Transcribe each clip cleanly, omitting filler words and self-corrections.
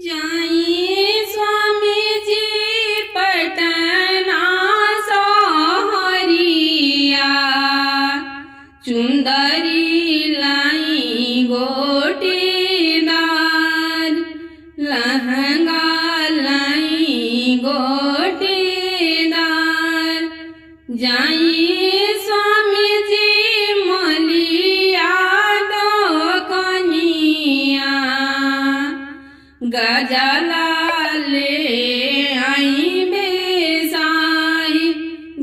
जाई स्वामीजी पटना सोहरिया, चुंदरी लाई गोटेदार, लहंगा लाई गोटेदार। जाई स्वामीजी मलिया दो कनिया, गजला ले आई बेसाई,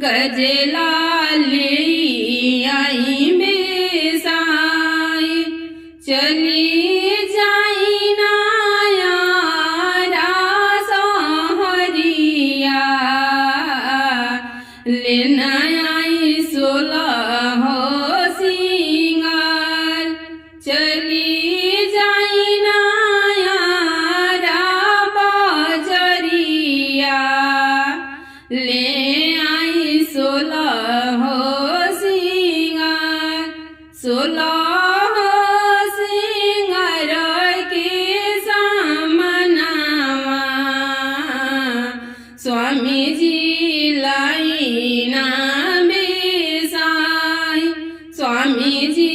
गजला ले आई बेसाई। चली जाई नायारा सोहरिया, लेना आई 16 सिंगार। चली जाई नायारा बजरिया, ले आई 16 सिंगार। 16 सिंगार के सामनावा, स्वामीजी लाई ना बेसाई, स्वामीजी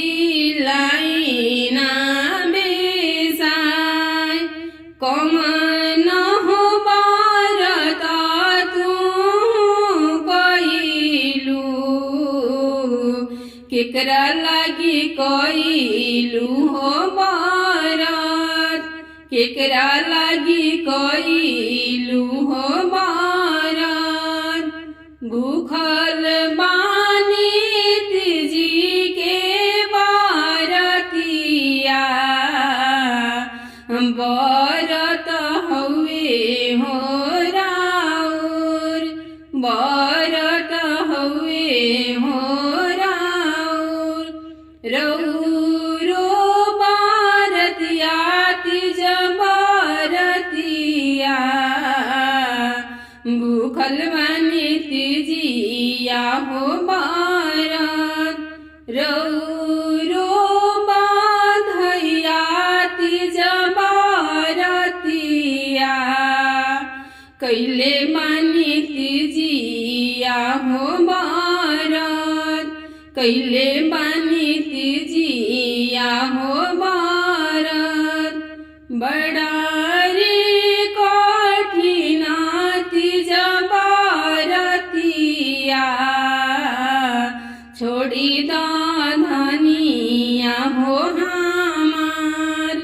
लाई ना बेसाई। कमन हो बारता तू कइलू, केकरा लागी कइलू हो बारात, केकरा लागी कइलू हो बारात। भूखल बानी तीजी के बारतिया, बरत हउए हो राउर, बरत हउए हो राउर। रउरो बारतिया तीज बारतिया, भूखल बानी तीजिया हो बारत। रउरो बाधैया तीज बारतिया, कैले बानी तीजिया हो बारत, कैले बानी तीजिया हो बारत। बड़ा रे कठिन तीज बारतिया, छोड़ी दा धनिया हो हमार,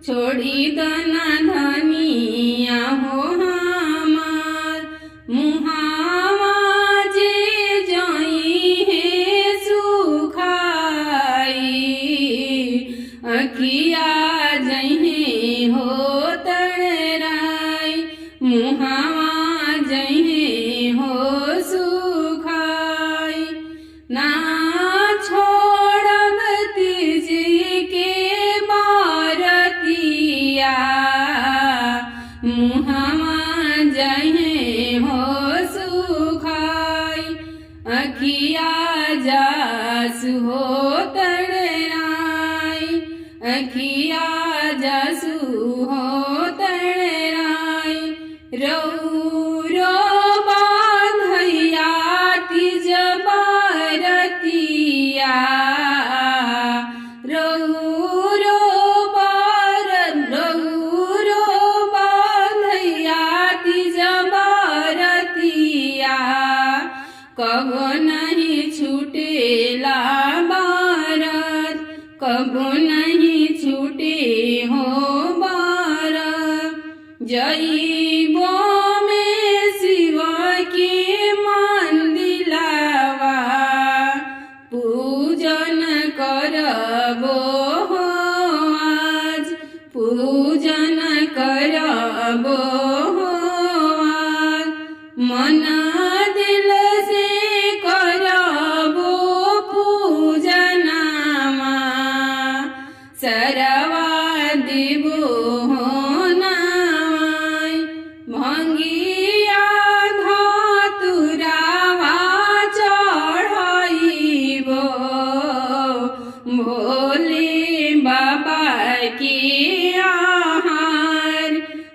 छोड़ी दना धनिया हो हमार। मुहावा जे जाई है सुखाई, अखिया जइहे हो तड़राई, मुहावा जइहे हो सुखाई। ना छोड़ब तीजी के बारतिया, मुहावा जइहे हो सुखाई। अखिया जासु हो तड़राई, अखिया जासु हो तड़राई। रउरो बाधैया तीज बारतिया, रउरो बाधैया तीज बारतिया। कबो नहीं छूटेला बारत, कबो नहीं छूटे हो बारत। जइबो में शिव के मंदिलवा, पूजन करबो हो आज, पूजन करबो हो आज। मन दिल से करबो पूजनमा, सरवा देबो हो नामाय,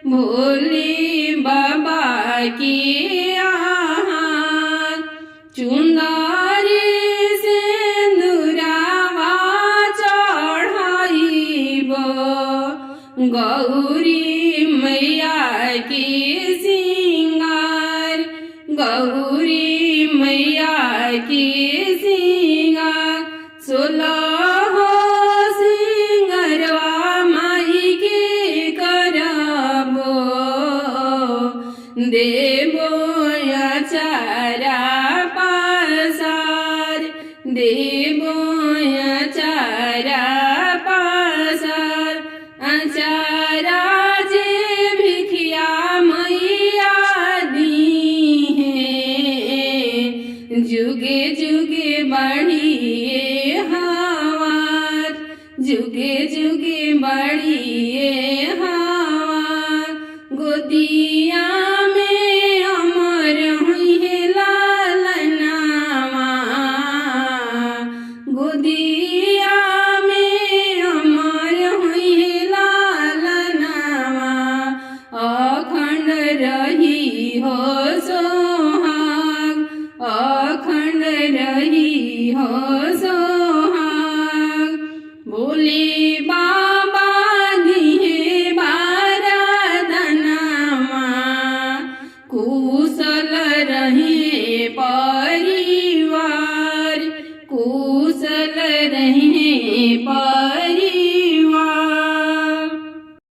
भोले बाबा की आहार चुंदारी सिंदूरावा चढ़ाइब गौरी मैया की सिंगार गौरी मैया की सिंगार 16 सिंगरवा माई के करबो देबो अचारा पासार देबो अचारा पासार अचारा जे भिखिया मैया दी है जुगे जुगे बढ़िए हवार जुगे जुगे बढ़िए हवार गोदिया में अमर हुई है लालनावा गोदिया में अमर हुई है लालनावा अखंड रही हो सोहाग अखंड रही हो सोहाग भोले बाबा दिहे बारदनामा कुशल रही